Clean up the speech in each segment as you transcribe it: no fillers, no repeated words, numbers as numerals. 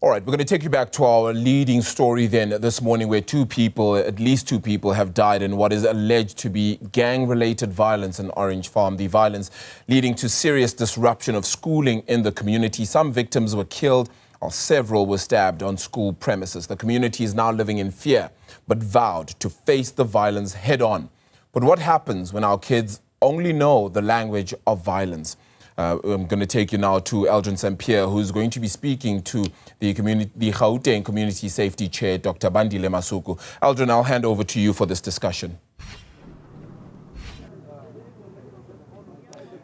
All right, we're going to take you back to our leading story then this morning where at least two people have died in what is alleged to be gang-related violence in Orange Farm. The violence leading to serious disruption of schooling in the community. Some victims were killed while several were stabbed on school premises. The community is now living in fear but vowed to face the violence head on. But what happens when our kids only know the language of violence? I'm going to take you now to Eldrin St-Pierre, who's going to be speaking to the Gauteng Community Safety Chair, Dr. Bandile Masuku. Eldrin, I'll hand over to you for this discussion.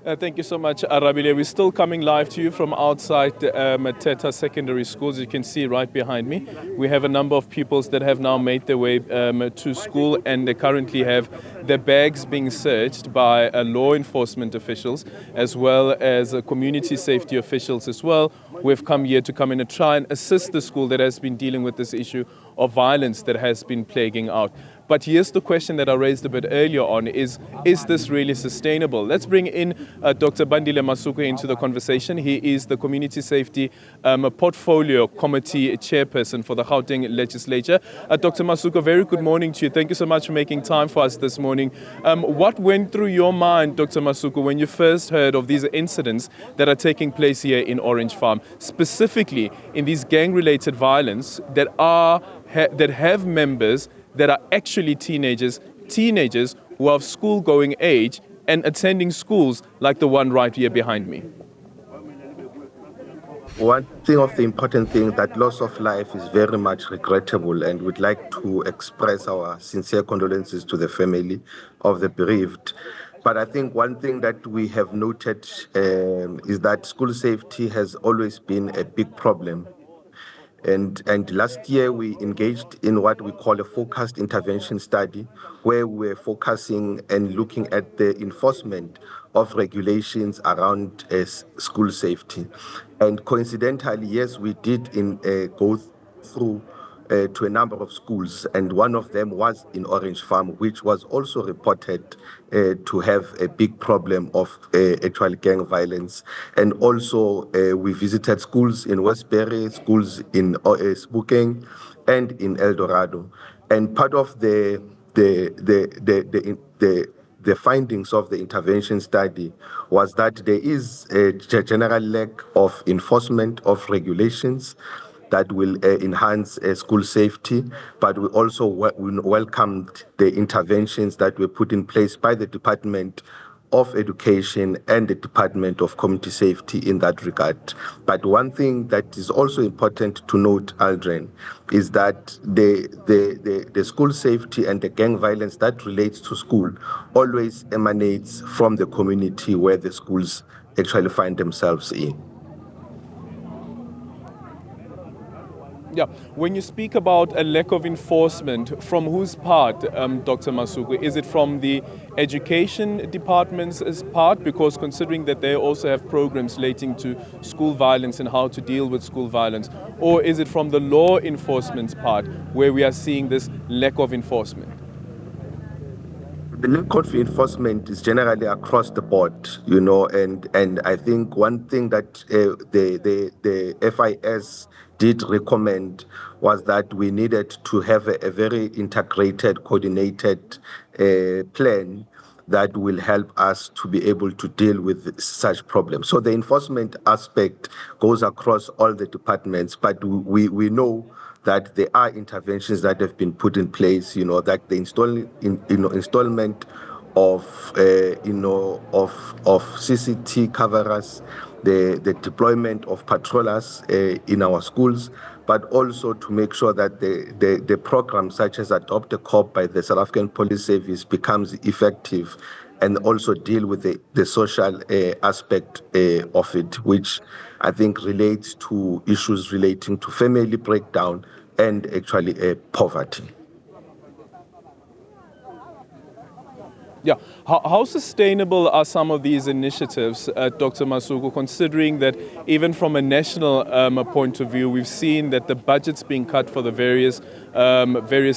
Thank you so much, Arabile. We're still coming live to you from outside Mateta Secondary School. As you can see right behind me, we have a number of pupils that have now made their way to school, and they currently have their bags being searched by law enforcement officials as well as community safety officials as well. We've come here to come in and try and assist the school that has been dealing with this issue of violence that has been plaguing out. But here's the question that I raised a bit earlier on, is this really sustainable? Let's bring in Dr. Bandile Masuku into the conversation. He is the Community Safety Portfolio Committee Chairperson for the Gauteng Legislature. Dr. Masuku, very good morning to you. Thank you so much for making time for us this morning. What went through your mind, Dr. Masuku, when you first heard of these incidents that are taking place here in Orange Farm, specifically in these gang-related violence that have members that are actually teenagers who are of school-going age and attending schools like the one right here behind me? One thing of the important thing, that loss of life is very much regrettable, and we'd like to express our sincere condolences to the family of the bereaved. But I think one thing that we have noted is that school safety has always been a big problem. And last year we engaged in what we call a focused intervention study, where we're focusing and looking at the enforcement of regulations around school safety. And coincidentally, yes, we did go through to a number of schools, and one of them was in Orange Farm, which was also reported to have a big problem of actual gang violence. And also we visited schools in Westbury, schools in Gauteng, and in El Dorado. And part of the findings of the intervention study was that there is a general lack of enforcement of regulations that will enhance school safety, but we also welcomed the interventions that were put in place by the Department of Education and the Department of Community Safety in that regard. But one thing that is also important to note, Aldrin, is that the school safety and the gang violence that relates to school always emanates from the community where the schools actually find themselves in. Yeah, when you speak about a lack of enforcement, from whose part, Dr. Masuku? Is it from the education department's part? Because considering that they also have programs relating to school violence and how to deal with school violence, or is it from the law enforcement's part where we are seeing this lack of enforcement? The lack of enforcement is generally across the board, and I think one thing that the FIS did recommend was that we needed to have a very integrated, coordinated plan that will help us to be able to deal with such problems. So the enforcement aspect goes across all the departments, but we know that there are interventions that have been put in place, that the installment of CCT cameras, the deployment of patrollers in our schools, but also to make sure that the programs such as Adopt a Cop by the South African Police Service becomes effective, and also deal with the social aspect of it, which I think relates to issues relating to family breakdown and actually poverty. Yeah, how sustainable are some of these initiatives, Dr. Masuku, considering that even from a national point of view, we've seen that the budget's being cut for the various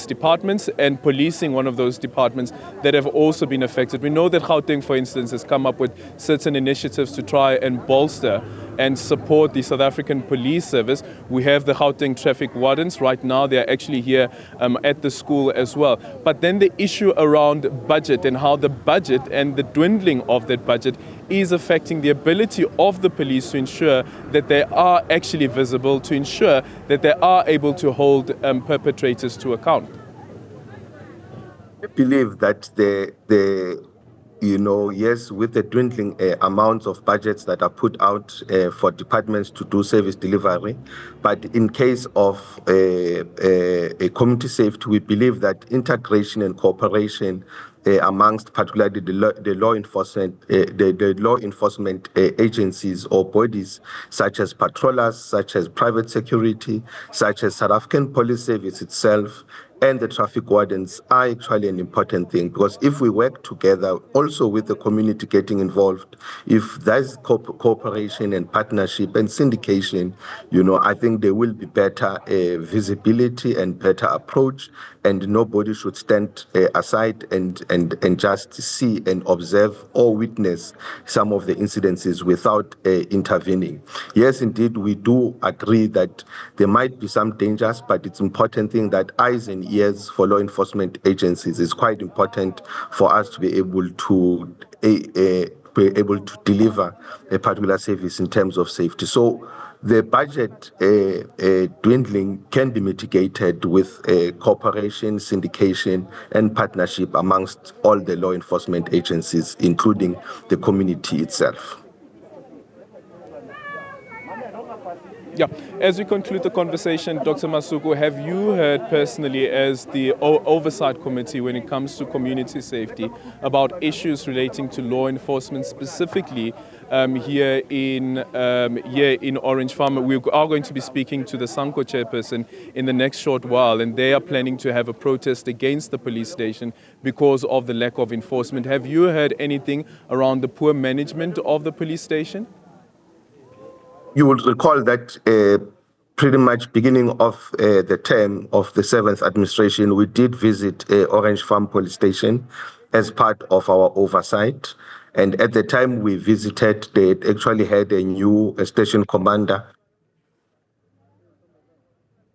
departments, and policing, one of those departments that have also been affected. We know that Gauteng, for instance, has come up with certain initiatives to try and bolster and support the South African Police Service. We have the Gauteng traffic wardens. Right now, they're actually here at the school as well. But then the issue around budget and how the budget and the dwindling of that budget is affecting the ability of the police to ensure that they are actually visible, to ensure that they are able to hold perpetrators to account. I believe that yes, with the dwindling amounts of budgets that are put out for departments to do service delivery, but in case of a community safety, we believe that integration and cooperation amongst particularly the law enforcement agencies or bodies such as patrollers, such as private security, such as South African Police Service itself, and the traffic wardens are actually an important thing, because if we work together, also with the community getting involved, if there's cooperation and partnership and syndication, I think there will be better visibility and better approach, and nobody should stand aside and just see and observe or witness some of the incidences without intervening. Yes, indeed, we do agree that there might be some dangers, but it's important thing that eyes and ears for law enforcement agencies is quite important for us to be able to deliver a particular service in terms of safety. So the budget dwindling can be mitigated with cooperation, syndication, and partnership amongst all the law enforcement agencies, including the community itself. Yeah, as we conclude the conversation, Dr. Masuku, have you heard personally as the Oversight Committee when it comes to community safety about issues relating to law enforcement, specifically here in Orange Farm? We are going to be speaking to the SANCO chairperson in the next short while, and they are planning to have a protest against the police station because of the lack of enforcement. Have you heard anything around the poor management of the police station? You will recall that pretty much beginning of the term of the 7th administration, we did visit Orange Farm Police Station as part of our oversight. And at the time we visited, they actually had a new station commander.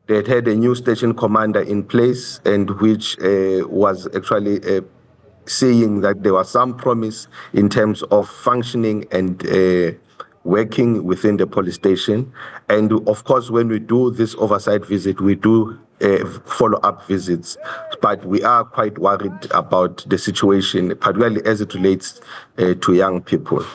They had a new station commander in place, and which was actually seeing that there was some promise in terms of functioning and working within the police station. And of course, when we do this oversight visit, we do follow-up visits, but we are quite worried about the situation, particularly as it relates to young people.